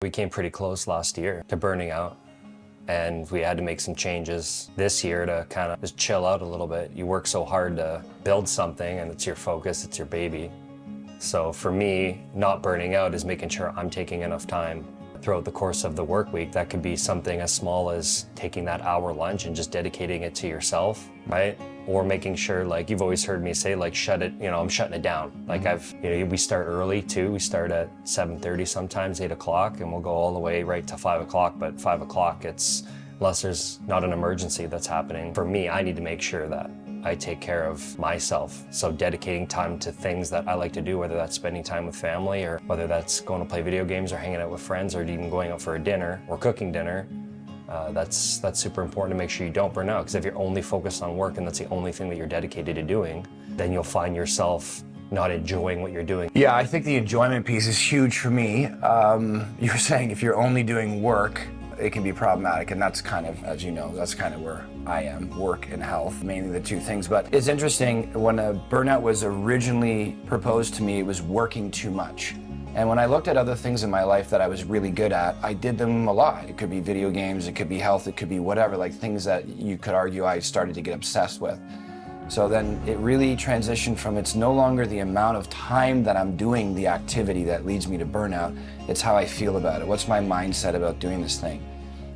We came pretty close last year to burning out, and we had to make some changes this year to kind of just chill out a little bit. You work so hard to build something, and it's your focus, it's your baby. So for me, not burning out is making sure I'm taking enough time throughout the course of the work week. That could be something as small as taking that hour lunch and just dedicating it to yourself, right? Or making sure, like you've always heard me say, like shut it, I'm shutting it down. Like we start early too. We start at 7:30 sometimes, 8 o'clock, and we'll go all the way right to 5 o'clock. But 5 o'clock, unless there's not an emergency that's happening. For me, I need to make sure that I take care of myself. So dedicating time to things that I like to do, whether that's spending time with family or whether that's going to play video games or hanging out with friends or even going out for a dinner or cooking dinner, that's super important to make sure you don't burn out. Because if you're only focused on work and that's the only thing that you're dedicated to doing, then you'll find yourself not enjoying what you're doing. Yeah, I think the enjoyment piece is huge for me. You were saying if you're only doing work, it can be problematic, and that's kind of, as you know, that's kind of where I am, work and health, mainly the two things. But it's interesting, when a burnout was originally proposed to me, it was working too much. And when I looked at other things in my life that I was really good at, I did them a lot. It could be video games, it could be health, it could be whatever, like things that you could argue I started to get obsessed with. So then it really transitioned from, it's no longer the amount of time that I'm doing the activity that leads me to burnout, it's how I feel about it. What's my mindset about doing this thing?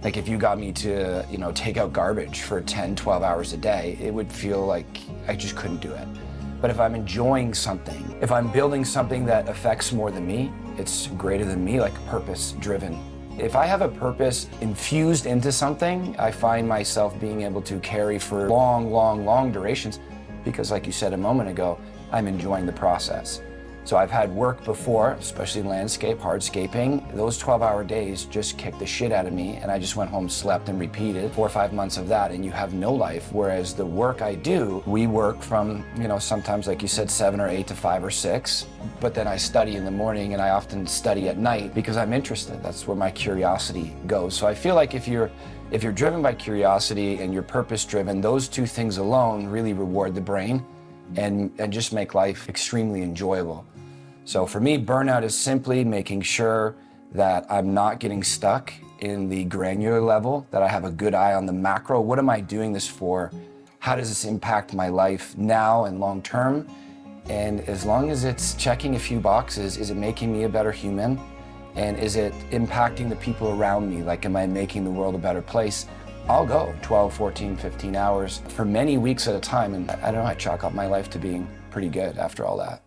Like if you got me to, take out garbage for 10, 12 hours a day, it would feel like I just couldn't do it. But if I'm enjoying something, if I'm building something that affects more than me, it's greater than me, like purpose driven. If I have a purpose infused into something, I find myself being able to carry for long durations because, like you said a moment ago, I'm enjoying the process. So I've had work before, especially landscape, hardscaping. Those 12-hour days just kicked the shit out of me, and I just went home, slept, and repeated 4 or 5 months of that, and you have no life. Whereas the work I do, we work from, sometimes, like you said, 7 or 8 to 5 or 6, but then I study in the morning, and I often study at night because I'm interested. That's where my curiosity goes. So I feel like if you're driven by curiosity and you're purpose-driven, those two things alone really reward the brain and just make life extremely enjoyable. So for me, burnout is simply making sure that I'm not getting stuck in the granular level, that I have a good eye on the macro. What am I doing this for? How does this impact my life now and long term? And as long as it's checking a few boxes, is it making me a better human? And is it impacting the people around me? Like, am I making the world a better place? I'll go 12, 14, 15 hours for many weeks at a time. And I don't know, I chalk up my life to being pretty good after all that.